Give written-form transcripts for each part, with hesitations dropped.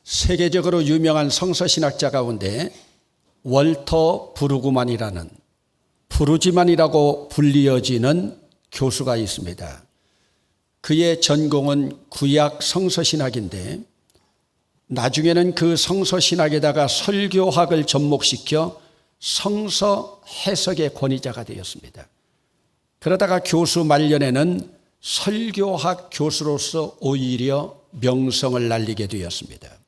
세계적으로 유명한 성서신학자 가운데 월터 브루그만이라는 브루지만이라고 불리어지는 교수가 있습니다. 그의 전공은 구약 성서신학인데 나중에는 그 성서신학에다가 설교학을 접목시켜 성서 해석의 권위자가 되었습니다. 그러다가 교수 말년에는 설교학 교수로서 오히려 명성을 날리게 되었습니다.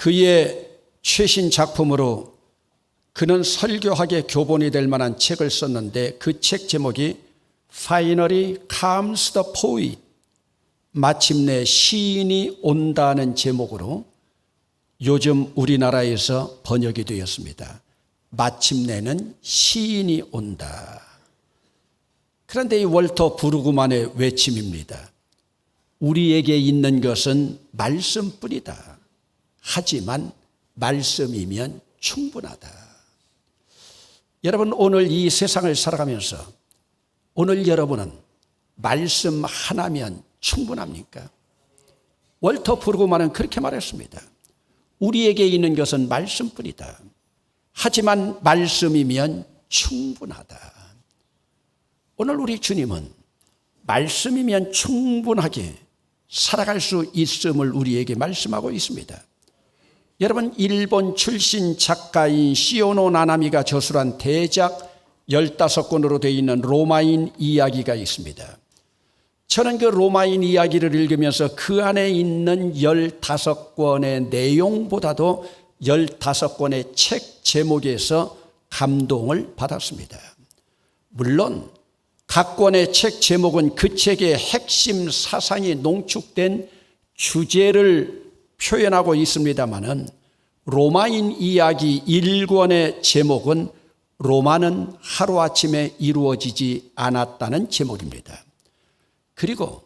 그의 최신 작품으로 그는 설교학의 교본이 될 만한 책을 썼는데 그 책 제목이 Finally Comes the Poet, 마침내 시인이 온다는 제목으로 요즘 우리나라에서 번역이 되었습니다. 마침내는 시인이 온다. 그런데 이 월터 브루그만의 외침입니다. 우리에게 있는 것은 말씀뿐이다. 하지만 말씀이면 충분하다. 여러분, 오늘 이 세상을 살아가면서 오늘 여러분은 말씀 하나면 충분합니까? 월터 브루그만은 그렇게 말했습니다. 우리에게 있는 것은 말씀뿐이다. 하지만 말씀이면 충분하다. 오늘 우리 주님은 말씀이면 충분하게 살아갈 수 있음을 우리에게 말씀하고 있습니다. 여러분, 일본 출신 작가인 시오노 나나미가 저술한 대작 15권으로 되어 있는 로마인 이야기가 있습니다. 저는 그 로마인 이야기를 읽으면서 그 안에 있는 15권의 내용보다도 15권의 책 제목에서 감동을 받았습니다. 물론 각 권의 책 제목은 그 책의 핵심 사상이 농축된 주제를 표현하고 있습니다마는 로마인 이야기 1권의 제목은 로마는 하루아침에 이루어지지 않았다는 제목입니다. 그리고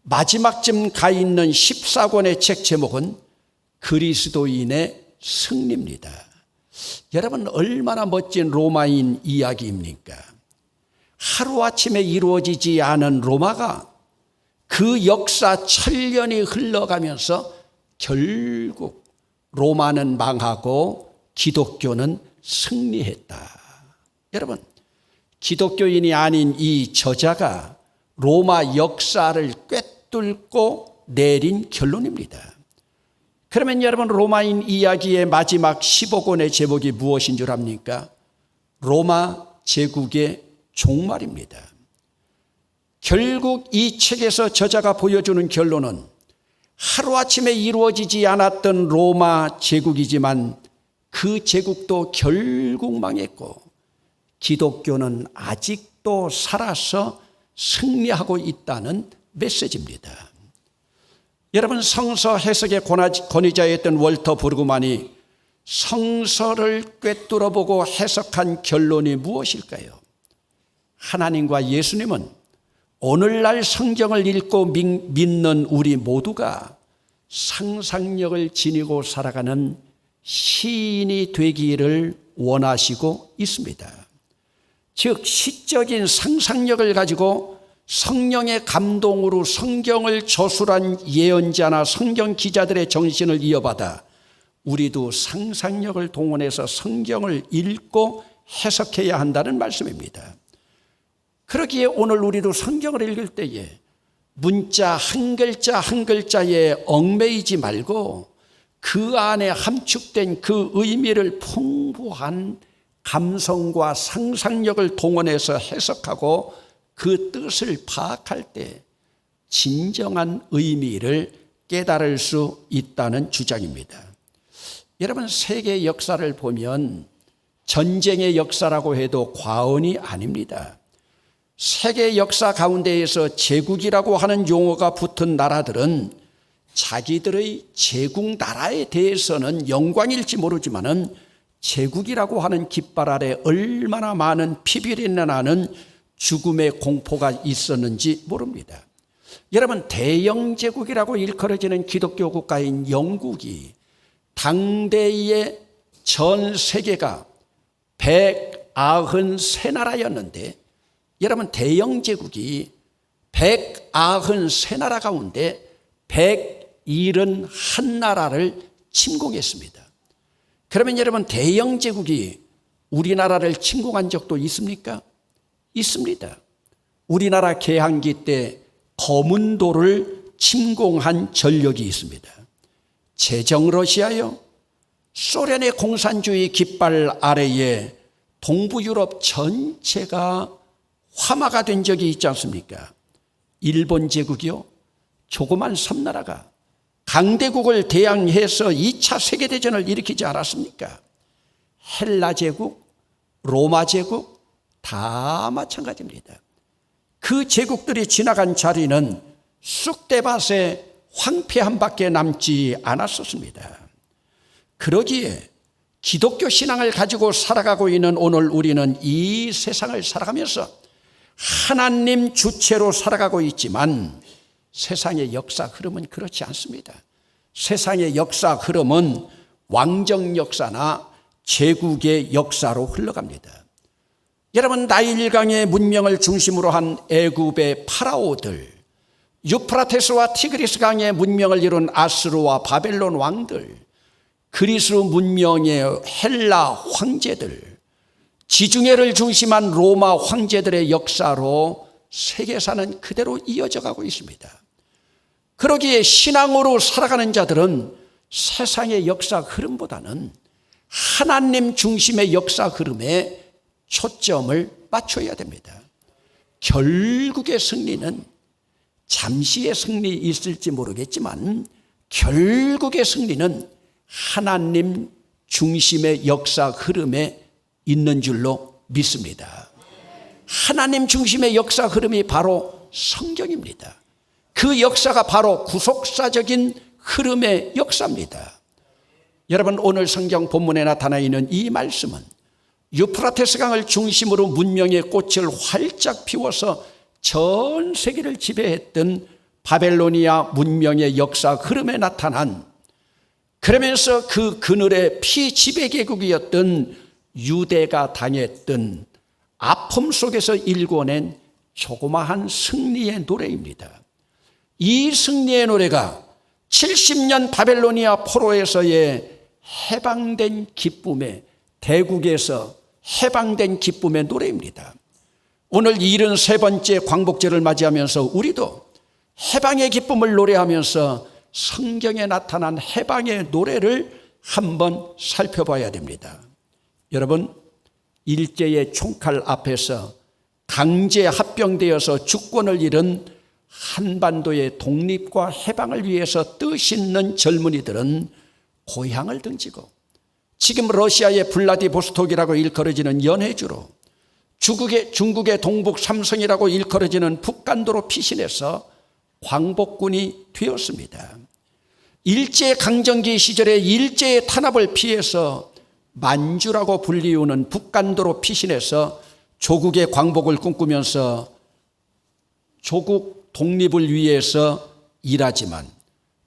마지막쯤 가 있는 14권의 책 제목은 그리스도인의 승리입니다. 여러분, 얼마나 멋진 로마인 이야기입니까? 하루아침에 이루어지지 않은 로마가 그 역사 천년이 흘러가면서 결국 로마는 망하고 기독교는 승리했다. 여러분, 기독교인이 아닌 이 저자가 로마 역사를 꿰뚫고 내린 결론입니다. 그러면 여러분, 로마인 이야기의 마지막 15권의 제목이 무엇인 줄 압니까? 로마 제국의 종말입니다. 결국 이 책에서 저자가 보여주는 결론은 하루아침에 이루어지지 않았던 로마 제국이지만 그 제국도 결국 망했고 기독교는 아직도 살아서 승리하고 있다는 메시지입니다. 여러분, 성서 해석의 권위자였던 월터 브루그만이 성서를 꿰뚫어보고 해석한 결론이 무엇일까요? 하나님과 예수님은 오늘날 성경을 읽고 믿는 우리 모두가 상상력을 지니고 살아가는 시인이 되기를 원하시고 있습니다. 즉, 시적인 상상력을 가지고 성령의 감동으로 성경을 저술한 예언자나 성경 기자들의 정신을 이어받아 우리도 상상력을 동원해서 성경을 읽고 해석해야 한다는 말씀입니다. 그러기에 오늘 우리도 성경을 읽을 때에 문자 한 글자 한 글자에 얽매이지 말고 그 안에 함축된 그 의미를 풍부한 감성과 상상력을 동원해서 해석하고 그 뜻을 파악할 때 진정한 의미를 깨달을 수 있다는 주장입니다. 여러분, 세계 역사를 보면 전쟁의 역사라고 해도 과언이 아닙니다. 세계 역사 가운데에서 제국이라고 하는 용어가 붙은 나라들은 자기들의 제국 나라에 대해서는 영광일지 모르지만은 제국이라고 하는 깃발 아래 얼마나 많은 피비린내 나는 죽음의 공포가 있었는지 모릅니다. 여러분, 대영제국이라고 일컬어지는 기독교 국가인 영국이 당대의 전 세계가 193나라였는데 여러분, 대영제국이 193나라 가운데 71나라를 침공했습니다. 그러면 여러분, 대영 제국이 우리나라를 침공한 적도 있습니까? 있습니다. 우리나라 개항기 때 거문도를 침공한 전력이 있습니다. 제정 러시아요, 소련의 공산주의 깃발 아래에 동부 유럽 전체가 화마가 된 적이 있지 않습니까? 일본 제국이요, 조그만 섬나라가 강대국을 대항해서 2차 세계대전을 일으키지 않았습니까? 헬라 제국, 로마 제국 다 마찬가지입니다. 그 제국들이 지나간 자리는 쑥대밭의 황폐한 밖에 남지 않았었습니다. 그러기에 기독교 신앙을 가지고 살아가고 있는 오늘 우리는 이 세상을 살아가면서 하나님 주체로 살아가고 있지만 세상의 역사 흐름은 그렇지 않습니다. 세상의 역사 흐름은 왕정 역사나 제국의 역사로 흘러갑니다. 여러분, 나일강의 문명을 중심으로 한 애굽의 파라오들, 유프라테스와 티그리스 강의 문명을 이룬 아수르와 바벨론 왕들, 그리스 문명의 헬라 황제들, 지중해를 중심한 로마 황제들의 역사로 세계사는 그대로 이어져 가고 있습니다. 그러기에 신앙으로 살아가는 자들은 세상의 역사 흐름보다는 하나님 중심의 역사 흐름에 초점을 맞춰야 됩니다. 결국의 승리는 잠시의 승리 있을지 모르겠지만 결국의 승리는 하나님 중심의 역사 흐름에 있는 줄로 믿습니다. 하나님 중심의 역사 흐름이 바로 성경입니다. 그 역사가 바로 구속사적인 흐름의 역사입니다. 여러분, 오늘 성경 본문에 나타나 있는 이 말씀은 유프라테스 강을 중심으로 문명의 꽃을 활짝 피워서 전 세계를 지배했던 바벨로니아 문명의 역사 흐름에 나타난, 그러면서 그 그늘의 피지배계국이었던 유대가 당했던 아픔 속에서 일궈낸 조그마한 승리의 노래입니다. 이 승리의 노래가 70년 바벨로니아 포로에서의 해방된 기쁨의, 대국에서 해방된 기쁨의 노래입니다. 오늘 73번째 광복절을 맞이하면서 우리도 해방의 기쁨을 노래하면서 성경에 나타난 해방의 노래를 한번 살펴봐야 됩니다. 여러분, 일제의 총칼 앞에서 강제 합병되어서 주권을 잃은 한반도의 독립과 해방을 위해서 뜻있는 젊은이들은 고향을 등지고 지금 러시아의 블라디보스톡이라고 일컬어지는 연해주로, 중국의 동북 삼성이라고 일컬어지는 북간도로 피신해서 광복군이 되었습니다. 일제강점기 시절에 일제의 탄압을 피해서 만주라고 불리우는 북간도로 피신해서 조국의 광복을 꿈꾸면서 조국 독립을 위해서 일하지만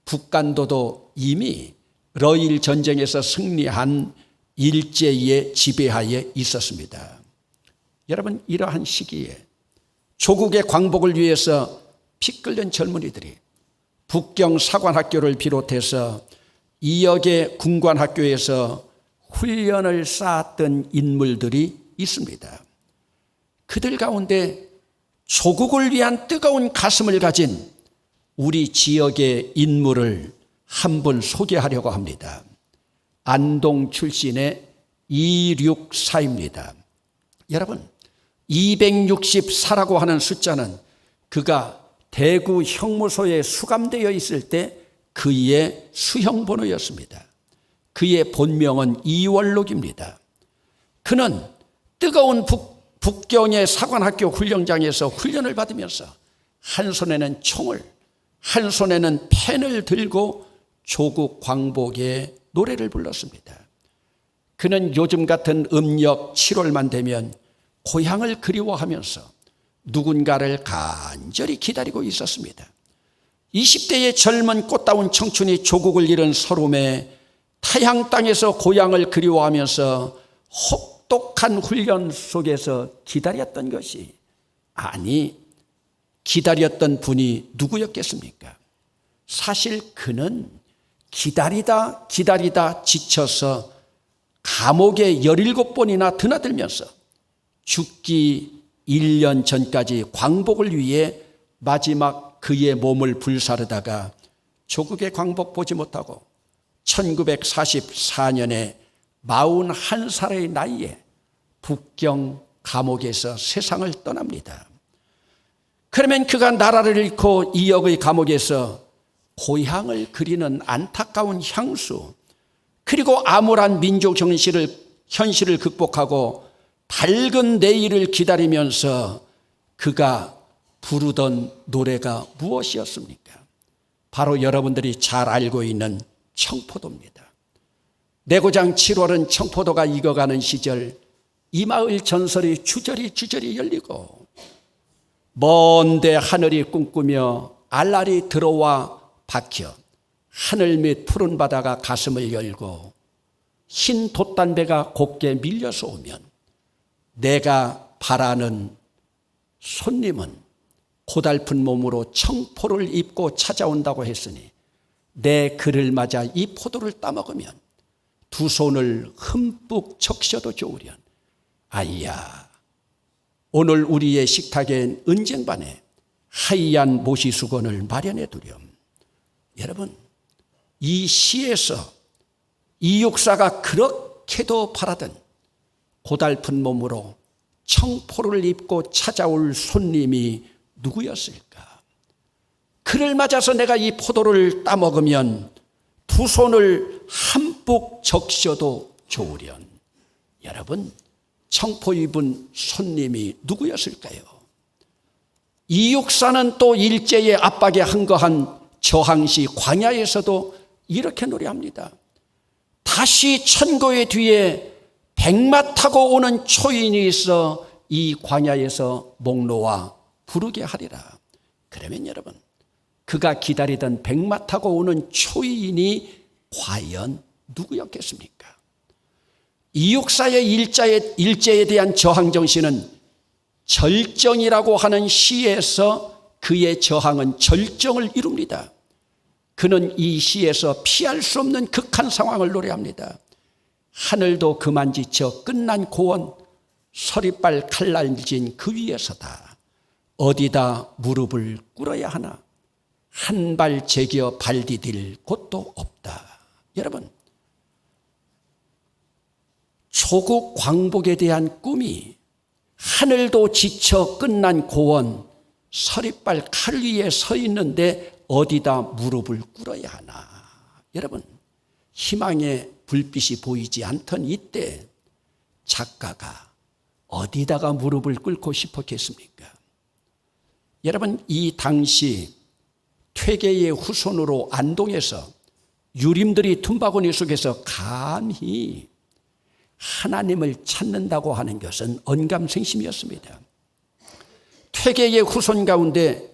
북간도도 이미 러일 전쟁에서 승리한 일제의 지배하에 있었습니다. 여러분, 이러한 시기에 조국의 광복을 위해서 피 끓는 젊은이들이 북경 사관학교를 비롯해서 2억의 군관학교에서 훈련을 쌓았던 인물들이 있습니다. 그들 가운데 조국을 위한 뜨거운 가슴을 가진 우리 지역의 인물을 한 분 소개하려고 합니다. 안동 출신의 264입니다. 여러분, 264라고 하는 숫자는 그가 대구 형무소에 수감되어 있을 때 그의 수형번호였습니다. 그의 본명은 이월록입니다. 그는 뜨거운 북경의 사관학교 훈련장에서 훈련을 받으면서 한 손에는 총을, 한 손에는 펜을 들고 조국 광복의 노래를 불렀습니다. 그는 요즘 같은 음력 7월만 되면 고향을 그리워하면서 누군가를 간절히 기다리고 있었습니다. 20대의 젊은 꽃다운 청춘이 조국을 잃은 서름에 타향 땅에서 고향을 그리워하면서 혹독한 훈련 속에서 기다렸던 것이, 아니, 기다렸던 분이 누구였겠습니까? 사실 그는 기다리다 지쳐서 감옥에 17번이나 드나들면서 죽기 1년 전까지 광복을 위해 마지막 그의 몸을 불사르다가 조국의 광복 보지 못하고 1944년에 41살의 나이에 북경 감옥에서 세상을 떠납니다. 그러면 그가 나라를 잃고 2억의 감옥에서 고향을 그리는 안타까운 향수, 그리고 암울한 민족 현실을 극복하고 밝은 내일을 기다리면서 그가 부르던 노래가 무엇이었습니까? 바로 여러분들이 잘 알고 있는 청포도입니다. 내고장 7월은 청포도가 익어가는 시절, 이 마을 전설이 주저리 열리고 먼데 하늘이 꿈꾸며 알알이 들어와 박혀 하늘 및 푸른 바다가 가슴을 열고 흰 돛단배가 곱게 밀려서 오면 내가 바라는 손님은 고달픈 몸으로 청포를 입고 찾아온다고 했으니 내 그를 맞아 이 포도를 따먹으면 두 손을 흠뻑 적셔도 좋으련. 아이야, 오늘 우리의 식탁엔 은쟁반에 하얀 모시수건을 마련해 두렴. 여러분, 이 시에서 이 육사가 그렇게도 바라던 고달픈 몸으로 청포를 입고 찾아올 손님이 누구였을까? 그를 맞아서 내가 이 포도를 따먹으면 두 손을 흠뻑 적셔도 좋으련. 여러분, 청포 입은 손님이 누구였을까요? 이 육사는 또 일제의 압박에 항거한 저항시 광야에서도 이렇게 노래합니다. 다시 천고의 뒤에 백마 타고 오는 초인이 있어 이 광야에서 목 놓아 부르게 하리라. 그러면 여러분, 그가 기다리던 백마 타고 오는 초인이 과연 누구였겠습니까? 이 육사의 일제에 대한 저항 정신은 절정이라고 하는 시에서 그의 저항은 절정을 이룹니다. 그는 이 시에서 피할 수 없는 극한 상황을 노래합니다. 하늘도 그만 지쳐 끝난 고원, 서리빨 칼날진 그 위에서다. 어디다 무릎을 꿇어야 하나? 한 발 제겨 발 디딜 곳도 없다. 여러분, 조국 광복에 대한 꿈이 하늘도 지쳐 끝난 고원, 서리빨 칼 위에 서 있는데 어디다 무릎을 꿇어야 하나? 여러분, 희망의 불빛이 보이지 않던 이때 작가가 어디다가 무릎을 꿇고 싶었겠습니까? 여러분, 이 당시 퇴계의 후손으로 안동에서 유림들이 tum바구니 속에서 감히 하나님을 찾는다고 하는 것은 언감생심이었습니다. 퇴계의 후손 가운데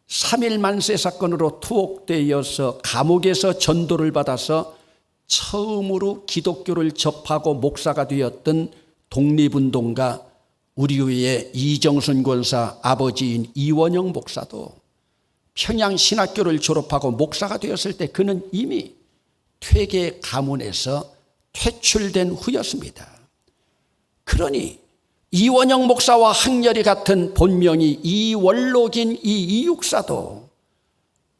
3.1 만세 사건으로 투옥되어서 감옥에서 전도를 받아서 처음으로 기독교를 접하고 목사가 되었던 독립운동가 우리 교회의 이정순 권사 아버지인 이원영 목사도 평양신학교를 졸업하고 목사가 되었을 때 그는 이미 퇴계 가문에서 퇴출된 후였습니다. 그러니 이원영 목사와 학렬이 같은 본명이 이원록인 이 이육사도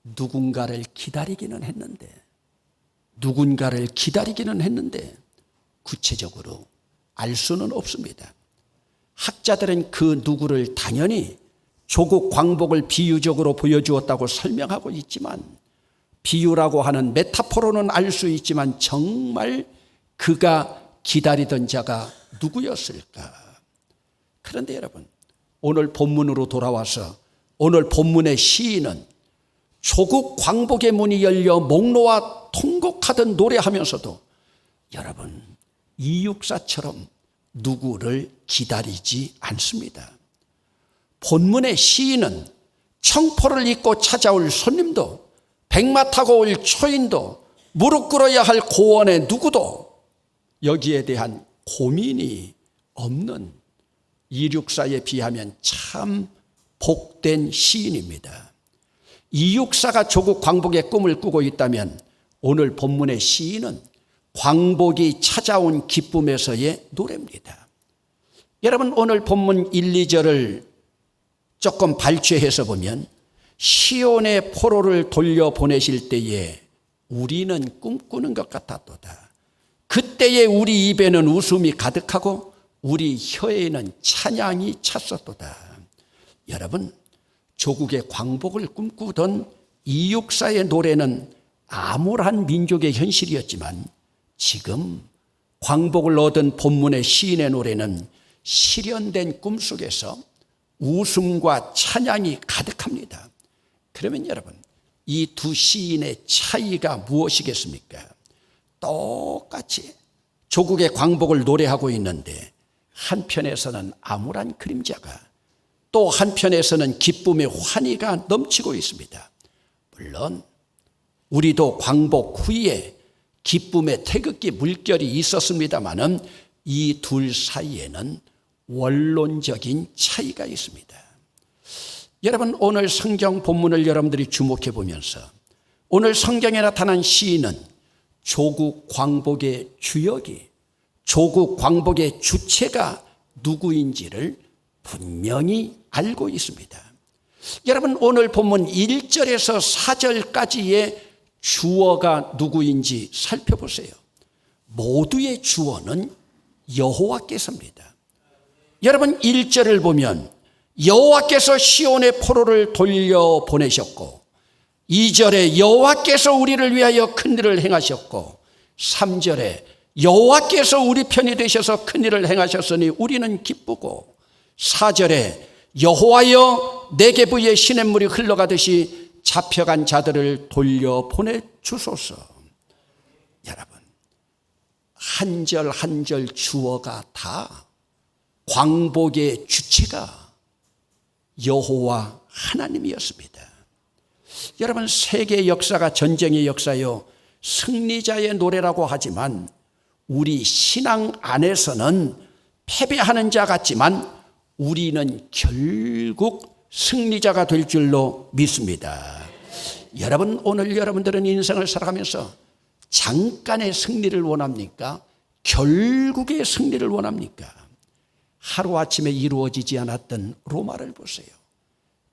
누군가를 기다리기는 했는데 구체적으로 알 수는 없습니다. 학자들은 그 누구를 당연히 조국 광복을 비유적으로 보여주었다고 설명하고 있지만, 비유라고 하는 메타포로는 알 수 있지만 정말 그가 기다리던 자가 누구였을까? 그런데 여러분, 오늘 본문으로 돌아와서 오늘 본문의 시인은 조국 광복의 문이 열려 목 놓아 통곡하던 노래하면서도 여러분, 이육사처럼 누구를 기다리지 않습니다. 본문의 시인은 청포를 입고 찾아올 손님도, 백마 타고 올 초인도, 무릎 꿇어야 할 고원의 누구도 여기에 대한 고민이 없는 이육사에 비하면 참 복된 시인입니다. 이육사가 조국 광복의 꿈을 꾸고 있다면 오늘 본문의 시인은 광복이 찾아온 기쁨에서의 노래입니다. 여러분, 오늘 본문 1, 2절을 조금 발췌해서 보면 시온의 포로를 돌려보내실 때에 우리는 꿈꾸는 것 같았도다. 그때에 우리 입에는 웃음이 가득하고 우리 혀에는 찬양이 찼었도다. 여러분, 조국의 광복을 꿈꾸던 이육사의 노래는 암울한 민족의 현실이었지만 지금 광복을 얻은 본문의 시인의 노래는 실현된 꿈속에서 웃음과 찬양이 가득합니다. 그러면 여러분, 이 두 시인의 차이가 무엇이겠습니까? 똑같이 조국의 광복을 노래하고 있는데 한편에서는 암울한 그림자가, 또 한편에서는 기쁨의 환희가 넘치고 있습니다. 물론 우리도 광복 후에 기쁨의 태극기 물결이 있었습니다마는 이 둘 사이에는 원론적인 차이가 있습니다. 여러분, 오늘 성경 본문을 여러분들이 주목해 보면서 오늘 성경에 나타난 시인은 조국 광복의 주역이, 조국 광복의 주체가 누구인지를 분명히 알고 있습니다. 여러분, 오늘 본문 1절에서 4절까지의 주어가 누구인지 살펴보세요. 모두의 주어는 여호와께서입니다. 여러분, 1절을 보면 여호와께서 시온의 포로를 돌려보내셨고, 2절에 여호와께서 우리를 위하여 큰일을 행하셨고, 3절에 여호와께서 우리 편이 되셔서 큰일을 행하셨으니 우리는 기쁘고, 4절에 여호와여 네게부의 시냇물이 흘러가듯이 잡혀간 자들을 돌려보내 주소서. 여러분, 한 절 한 절 주어가 다 광복의 주체가 여호와 하나님이었습니다. 여러분, 세계 역사가 전쟁의 역사요, 승리자의 노래라고 하지만 우리 신앙 안에서는 패배하는 자 같지만 우리는 결국 승리자가 될 줄로 믿습니다. 여러분, 오늘 여러분들은 인생을 살아가면서 잠깐의 승리를 원합니까? 결국의 승리를 원합니까? 하루아침에 이루어지지 않았던 로마를 보세요.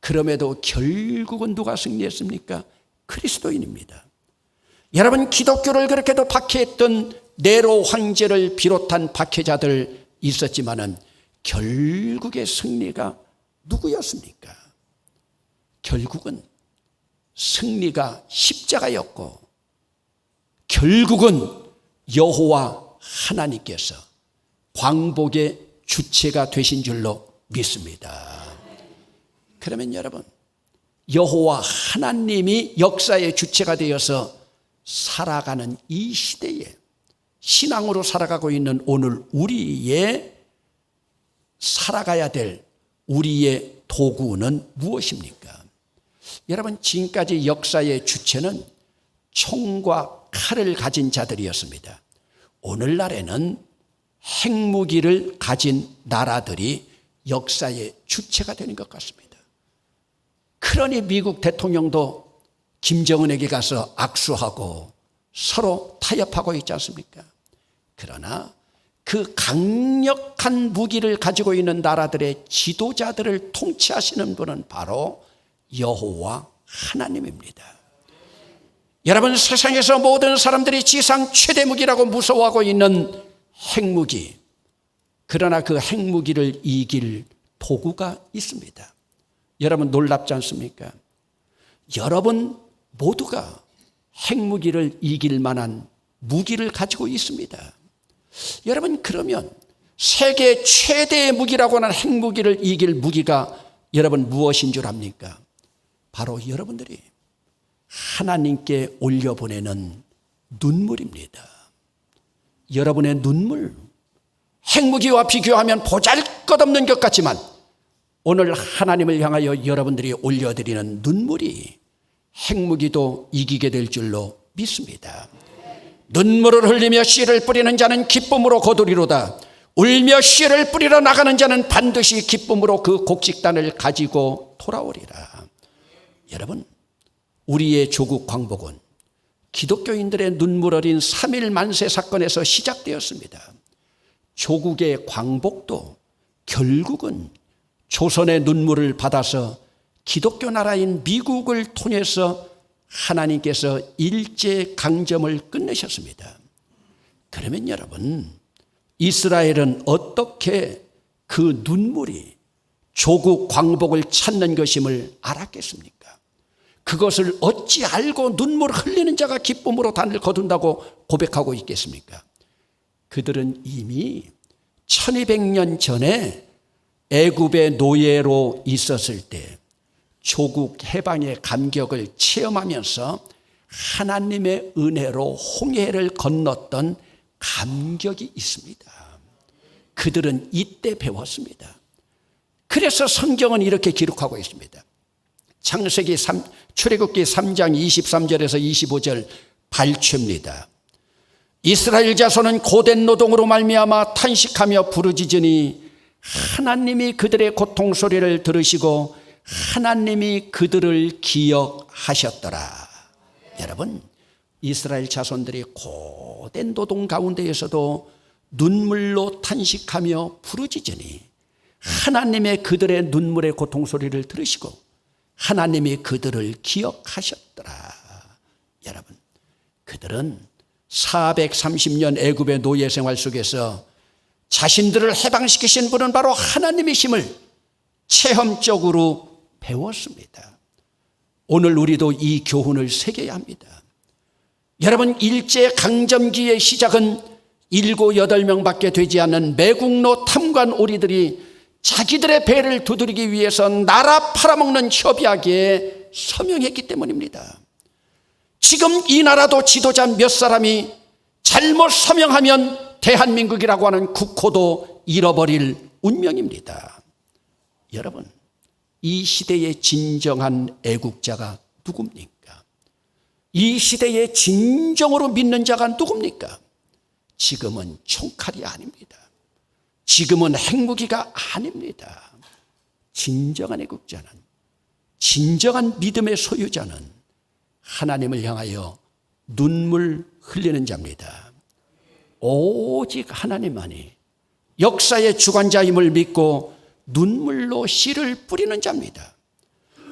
그럼에도 결국은 누가 승리했습니까? 그리스도인입니다. 여러분, 기독교를 그렇게도 박해했던 네로 황제를 비롯한 박해자들 있었지만은 결국의 승리가 누구였습니까? 결국은 승리가 십자가였고, 결국은 여호와 하나님께서 광복의 주체가 되신 줄로 믿습니다. 그러면 여러분, 여호와 하나님이 역사의 주체가 되어서 살아가는 이 시대에 신앙으로 살아가고 있는 오늘 우리의 살아가야 될 우리의 도구는 무엇입니까? 여러분, 지금까지 역사의 주체는 총과 칼을 가진 자들이었습니다. 오늘날에는 핵무기를 가진 나라들이 역사의 주체가 되는 것 같습니다. 그러니 미국 대통령도 김정은에게 가서 악수하고 서로 타협하고 있지 않습니까? 그러나 그 강력한 무기를 가지고 있는 나라들의 지도자들을 통치하시는 분은 바로 여호와 하나님입니다. 여러분, 세상에서 모든 사람들이 지상 최대 무기라고 무서워하고 있는 핵무기, 그러나 그 핵무기를 이길 도구가 있습니다. 여러분, 놀랍지 않습니까? 여러분 모두가 핵무기를 이길 만한 무기를 가지고 있습니다. 여러분, 그러면 세계 최대의 무기라고 하는 핵무기를 이길 무기가 여러분 무엇인 줄 압니까? 바로 여러분들이 하나님께 올려보내는 눈물입니다. 여러분의 눈물, 핵무기와 비교하면 보잘것없는 것 같지만 오늘 하나님을 향하여 여러분들이 올려드리는 눈물이 핵무기도 이기게 될 줄로 믿습니다. 눈물을 흘리며 씨를 뿌리는 자는 기쁨으로 거두리로다. 울며 씨를 뿌리러 나가는 자는 반드시 기쁨으로 그 곡식단을 가지고 돌아오리라. 여러분, 우리의 조국 광복은 기독교인들의 눈물 어린 3.1 만세 사건에서 시작되었습니다. 조국의 광복도 결국은 조선의 눈물을 받아서 기독교 나라인 미국을 통해서 하나님께서 일제강점을 끝내셨습니다. 그러면 여러분, 이스라엘은 어떻게 그 눈물이 조국 광복을 찾는 것임을 알았겠습니까? 그것을 어찌 알고 눈물 흘리는 자가 기쁨으로 단을 거둔다고 고백하고 있겠습니까? 그들은 이미 1200년 전에 애굽의 노예로 있었을 때 조국 해방의 감격을 체험하면서 하나님의 은혜로 홍해를 건넜던 감격이 있습니다. 그들은 이때 배웠습니다. 그래서 성경은 이렇게 기록하고 있습니다. 출애굽기 3장 23절에서 25절 발췌입니다. 이스라엘 자손은 고된 노동으로 말미암아 탄식하며 부르짖으니 하나님이 그들의 고통 소리를 들으시고 하나님이 그들을 기억하셨더라. 여러분, 이스라엘 자손들이 고된 노동 가운데에서도 눈물로 탄식하며 부르짖으니 하나님의 그들의 눈물의 고통 소리를 들으시고 하나님이 그들을 기억하셨더라. 여러분, 그들은 430년 애굽의 노예 생활 속에서 자신들을 해방시키신 분은 바로 하나님이심을 체험적으로 배웠습니다. 오늘 우리도 이 교훈을 새겨야 합니다. 여러분, 일제강점기의 시작은 7, 8명밖에 되지 않는 매국노 탐관 오리들이 자기들의 배를 두드리기 위해서 나라 팔아먹는 협약에 서명했기 때문입니다. 지금 이 나라도 지도자 몇 사람이 잘못 서명하면 대한민국이라고 하는 국호도 잃어버릴 운명입니다. 여러분, 이 시대의 진정한 애국자가 누굽니까? 이 시대의 진정으로 믿는 자가 누굽니까? 지금은 총칼이 아닙니다. 지금은 핵무기가 아닙니다. 진정한 애국자는, 진정한 믿음의 소유자는 하나님을 향하여 눈물 흘리는 자입니다. 오직 하나님만이 역사의 주관자임을 믿고 눈물로 씨를 뿌리는 자입니다.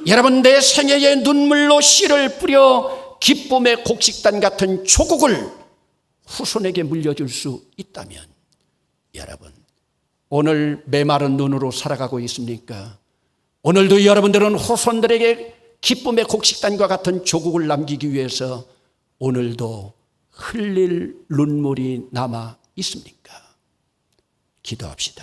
여러분, 내 생애에 눈물로 씨를 뿌려 기쁨의 곡식단 같은 조국을 후손에게 물려줄 수 있다면, 여러분, 오늘 메마른 눈으로 살아가고 있습니까? 오늘도 여러분들은 후손들에게 기쁨의 곡식단과 같은 조국을 남기기 위해서 오늘도 흘릴 눈물이 남아 있습니까? 기도합시다.